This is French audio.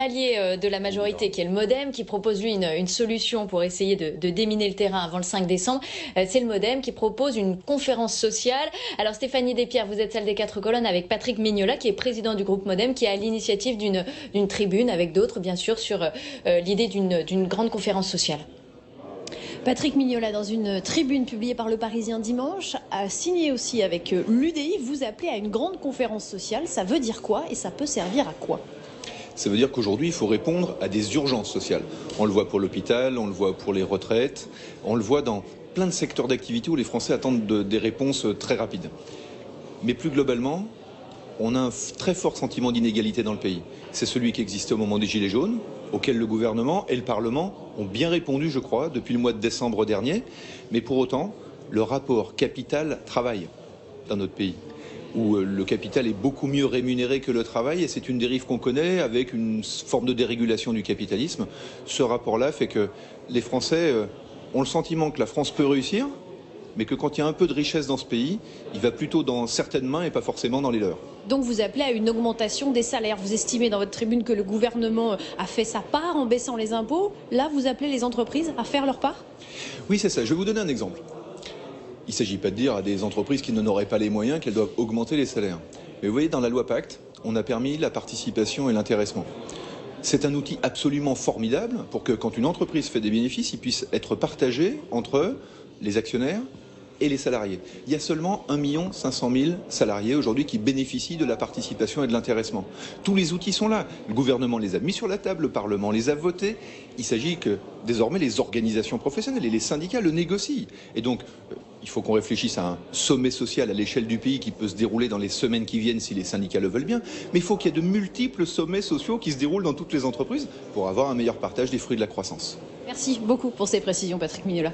Allié de la majorité, qui est le MoDem, qui propose lui une solution pour essayer de déminer le terrain avant le 5 décembre. C'est le MoDem qui propose une conférence sociale. Alors Stéphanie Despierres, vous êtes celle des 4 colonnes avec Patrick Mignola, qui est président du groupe MoDem, qui est à l'initiative d'une tribune avec d'autres, bien sûr, sur l'idée d'une grande conférence sociale. Patrick Mignola, dans une tribune publiée par Le Parisien dimanche, a signé aussi avec l'UDI. Vous appelez à une grande conférence sociale. Ça veut dire quoi et ça peut servir à quoi ? Ça veut dire qu'aujourd'hui, il faut répondre à des urgences sociales. On le voit pour l'hôpital, on le voit pour les retraites, on le voit dans plein de secteurs d'activité où les Français attendent des réponses très rapides. Mais plus globalement, on a un très fort sentiment d'inégalité dans le pays. C'est celui qui existait au moment des Gilets jaunes, auquel le gouvernement et le Parlement ont bien répondu, je crois, depuis le mois de décembre dernier. Mais pour autant, le rapport capital-travail dans notre pays, où le capital est beaucoup mieux rémunéré que le travail, et c'est une dérive qu'on connaît avec une forme de dérégulation du capitalisme. Ce rapport-là fait que les Français ont le sentiment que la France peut réussir, mais que quand il y a un peu de richesse dans ce pays, il va plutôt dans certaines mains et pas forcément dans les leurs. Donc vous appelez à une augmentation des salaires. Vous estimez dans votre tribune que le gouvernement a fait sa part en baissant les impôts. Là, vous appelez les entreprises à faire leur part ? Oui, c'est ça. Je vais vous donner un exemple. Il ne s'agit pas de dire à des entreprises qui n'en auraient pas les moyens qu'elles doivent augmenter les salaires. Mais vous voyez, dans la loi Pacte, on a permis la participation et l'intéressement. C'est un outil absolument formidable pour que quand une entreprise fait des bénéfices, ils puissent être partagés entre les actionnaires et les salariés. Il y a seulement 1 500 000 salariés aujourd'hui qui bénéficient de la participation et de l'intéressement. Tous les outils sont là. Le gouvernement les a mis sur la table, le Parlement les a votés. Il s'agit que désormais les organisations professionnelles et les syndicats le négocient. Et donc, il faut qu'on réfléchisse à un sommet social à l'échelle du pays qui peut se dérouler dans les semaines qui viennent si les syndicats le veulent bien. Mais il faut qu'il y ait de multiples sommets sociaux qui se déroulent dans toutes les entreprises pour avoir un meilleur partage des fruits de la croissance. Merci beaucoup pour ces précisions, Patrick Mignola.